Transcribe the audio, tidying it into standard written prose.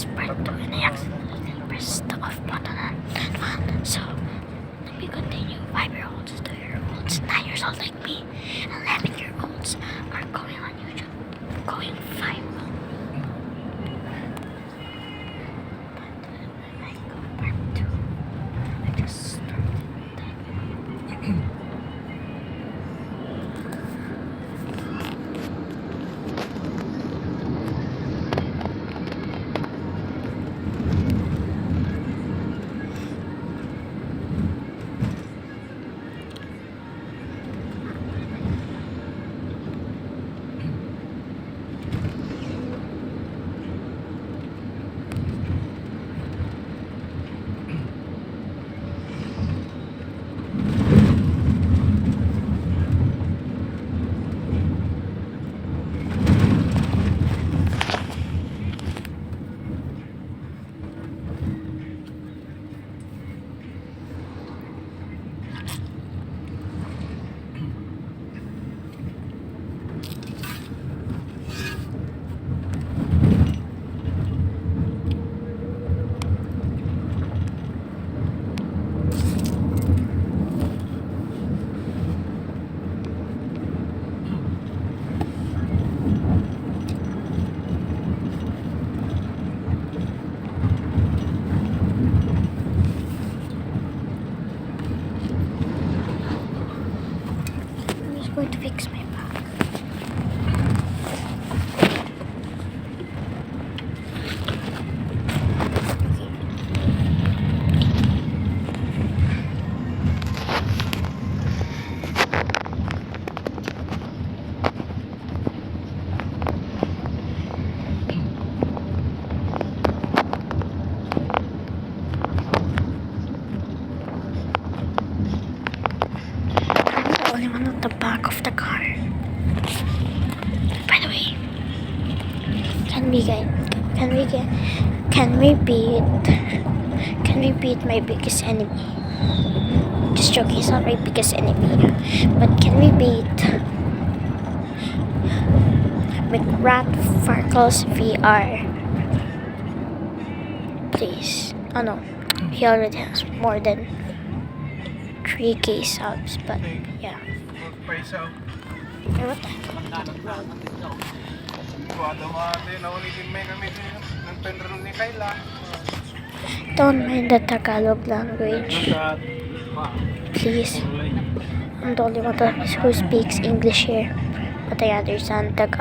is part 2 and I accidentally pressed the off button on that one. So let me continue. 5-year-olds, 2-year-olds, 9 years old like me, 11-year-olds are going on YouTube, going viral. But I go part 2. I just started that. Going to fix my back. I'm the only one at the back of the car. By the way, can we beat my biggest enemy? Just joking, he's not my biggest enemy. But can we beat McRat Farkles VR? Please. Oh no, he already has more than 3K subs, but yeah. Hey, what the Don't mind the Tagalog language. Please. I'm the only one who speaks English here, but I understand Tagalog.